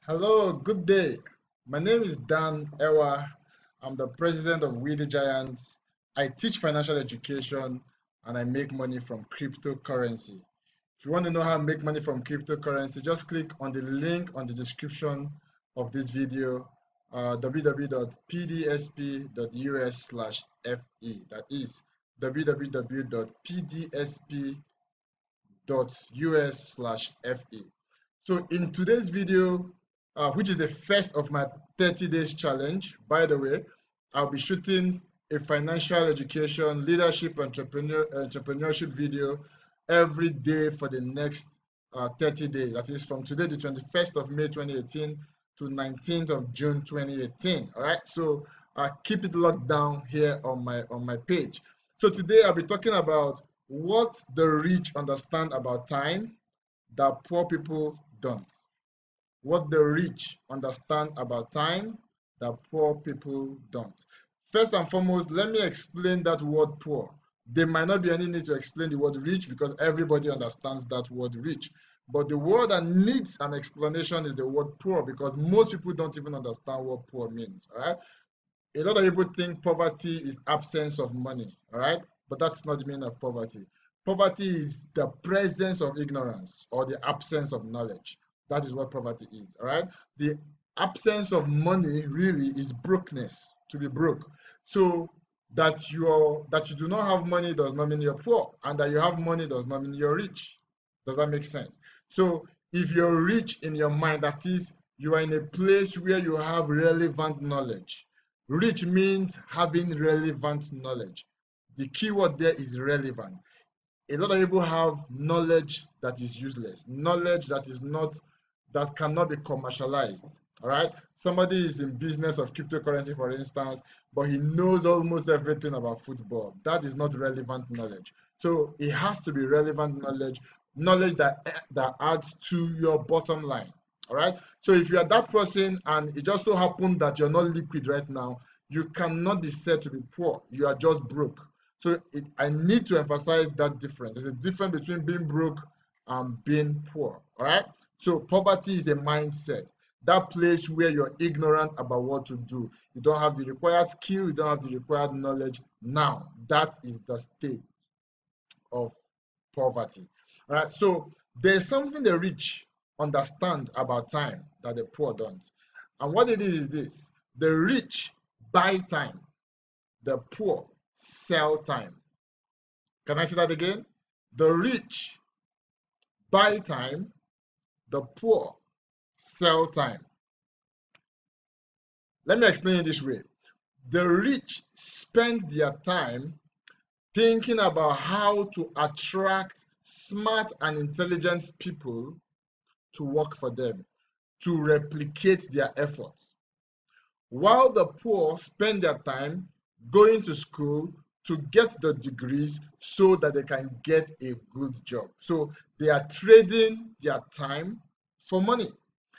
Hello, good day. My name is Dan Ewa. I'm the president of We the Giants. I teach financial education and I make money from cryptocurrency. If you want to know how to make money from cryptocurrency, just click on the link on the description of this video, www.pdsp.us/fe. That is www.pdsp.us/fe. So in today's video, which is the first of my 30 days challenge, by the way, I'll be shooting a financial education, leadership, entrepreneurship video every day for the next 30 days. That is from today, the 21st of May 2018 to 19th of June 2018. All right, so keep it locked down here on my page. So today I'll be talking about what the rich understand about time that poor people don't. What the rich understand about time that poor people don't. First and foremost, let me explain that word poor. There might not be any need to explain the word rich because everybody understands that word rich. But the word that needs an explanation is the word poor because most people don't even understand what poor means. All right. A lot of people think poverty is absence of money. All right. But that's not the meaning of poverty. Poverty is the presence of ignorance or the absence of knowledge. That is what poverty is, all right? The absence of money really is brokenness, to be broke. So that you do not have money does not mean you're poor, and that you have money does not mean you're rich. Does that make sense? So if you're rich in your mind, that is, you are in a place where you have relevant knowledge. Rich means having relevant knowledge. The key word there is relevant. A lot of people have knowledge that is useless, knowledge that cannot be commercialized. All right, somebody is in business of cryptocurrency, for instance, but he knows almost everything about football. That is not relevant knowledge. So it has to be relevant knowledge, knowledge that adds to your bottom line. All right, so if you are that person and it just so happened that you're not liquid right now, you cannot be said to be poor. You are just broke. So I need to emphasize that difference. There's a difference between being broke and being poor. All right. So poverty is a mindset. That place where you're ignorant about what to do. You don't have the required skill. You don't have the required knowledge. Now, that is the state of poverty. All right. So there's something the rich understand about time that the poor don't. And what it is this: the rich buy time, the poor sell time. Can I say that again? The rich buy time, the poor sell time. Let me explain it this way. The rich spend their time thinking about how to attract smart and intelligent people to work for them, to replicate their efforts. While the poor spend their time going to school to get the degrees so that they can get a good job. So they are trading their time for money.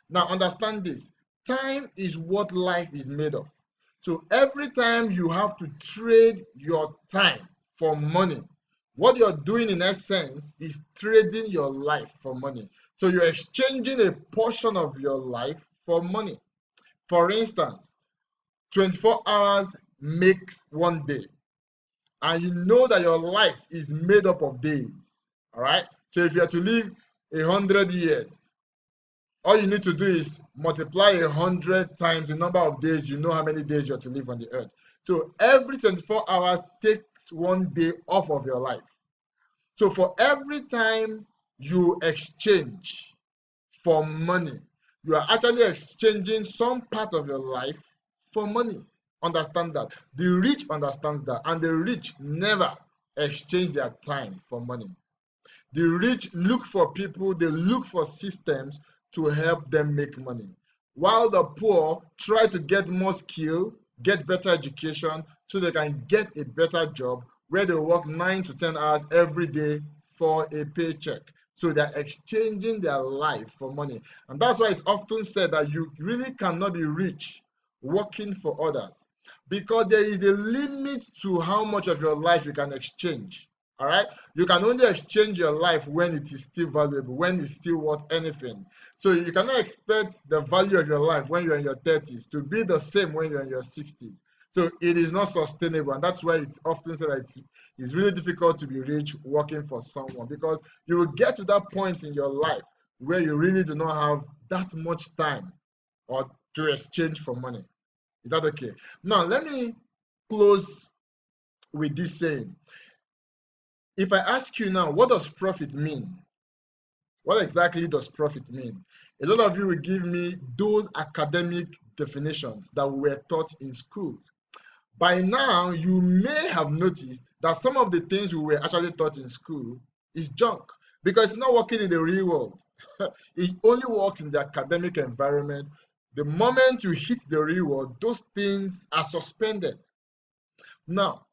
Now understand this, time is what life is made of. So every time you have to trade your time for money, what you're doing in essence is trading your life for money. So you're exchanging a portion of your life for money. For instance, 24 hours makes one day, and you know that your life is made up of days. All right, so if you are to live 100 years, all you need to do is multiply 100 times the number of days. You know how many days you're to live on the earth. So every 24 hours takes one day off of your life. So for every time you exchange for money, you are actually exchanging some part of your life for money. Understand that. The rich understands that, and the rich never exchange their time for money. The rich look for people, they look for systems to help them make money, while the poor try to get more skill, get better education so they can get a better job where they work 9 to 10 hours every day for a paycheck. So they're exchanging their life for money. And that's why it's often said that you really cannot be rich working for others, because there is a limit to how much of your life you can exchange All right, you can only exchange your life when it is still valuable, when it's still worth anything. So you cannot expect the value of your life when you're in your 30s to be the same when you're in your 60s. So it is not sustainable, and that's why it's often said that it's really difficult to be rich working for someone, because you will get to that point in your life where you really do not have that much time or to exchange for money. Is that okay? Now let me close with this saying. If I ask you now, what does profit mean? What exactly does profit mean? A lot of you will give me those academic definitions that we were taught in schools. By now, you may have noticed that some of the things we were actually taught in school is junk, because it's not working in the real world. It only works in the academic environment. The moment you hit the real world, those things are suspended. Now,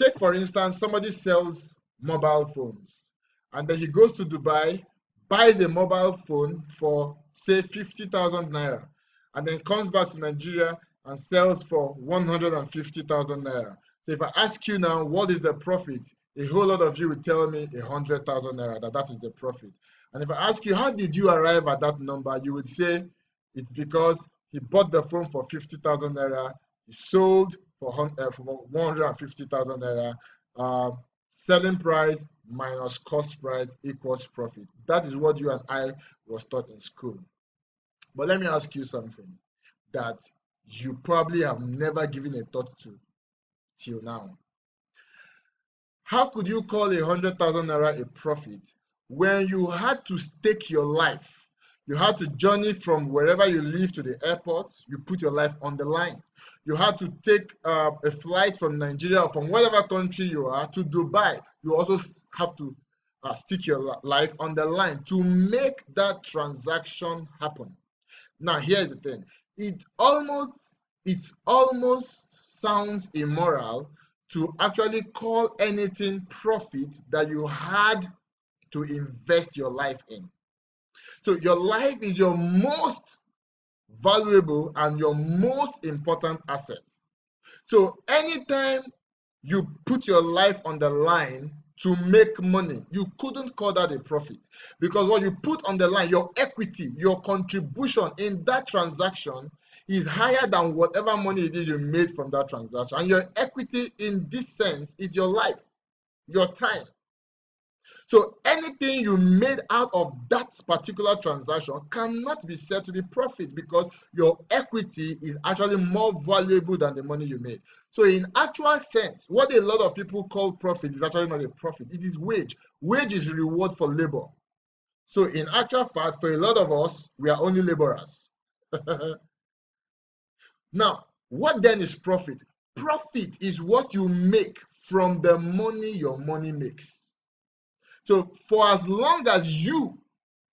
take for instance, somebody sells mobile phones, and then he goes to Dubai, buys a mobile phone for say 50,000 naira, and then comes back to Nigeria and sells for 150,000 naira. So if I ask you now, what is the profit? A whole lot of you will tell me 100,000 naira, that is the profit. And if I ask you, how did you arrive at that number? You would say it's because he bought the phone for 50,000 naira, he sold for 150,000 naira. Selling price minus cost price equals profit. That is what you and I was taught in school. But let me ask you something that you probably have never given a thought to till now. How could you call 100,000 naira a profit when you had to stake your life? You had to journey from wherever you live to the airport. You put your life on the line. You had to take a flight from Nigeria or from whatever country you are to Dubai. You also have to stick your life on the line to make that transaction happen. Now, here's the thing. It almost sounds immoral to actually call anything profit that you had to invest your life in. So your life is your most valuable and your most important asset. So anytime you put your life on the line to make money, you couldn't call that a profit, because what you put on the line, your equity, your contribution in that transaction is higher than whatever money it is you made from that transaction. And your equity in this sense is your life, your time. So anything you made out of that particular transaction cannot be said to be profit, because your equity is actually more valuable than the money you made. So in actual sense, what a lot of people call profit is actually not a profit. It is wage. Wage is reward for labor. So in actual fact, for a lot of us, we are only laborers. Now, what then is profit? Profit is what you make from the money your money makes. So for as long as you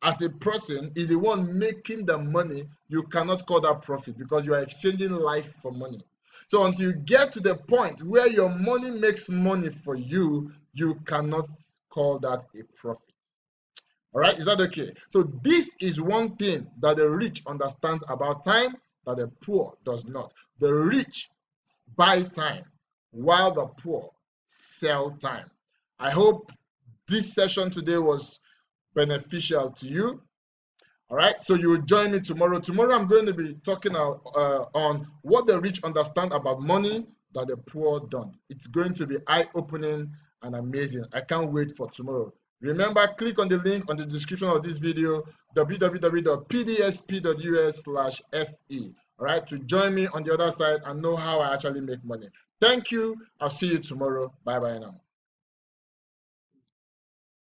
as a person is the one making the money, you cannot call that profit, because you are exchanging life for money. So until you get to the point where your money makes money for you, you cannot call that a profit. All right, is that okay? So this is one thing that the rich understand about time that the poor does not. The rich buy time while the poor sell time. I hope this session today was beneficial to you. All right, so you will join me tomorrow. Tomorrow I'm going to be talking on what the rich understand about money that the poor don't. It's going to be eye-opening and amazing. I can't wait for tomorrow. Remember, click on the link on the description of this video, www.pdsp.us/fe. All right, to join me on the other side and know how I actually make money. Thank you. I'll see you tomorrow. Bye-bye now.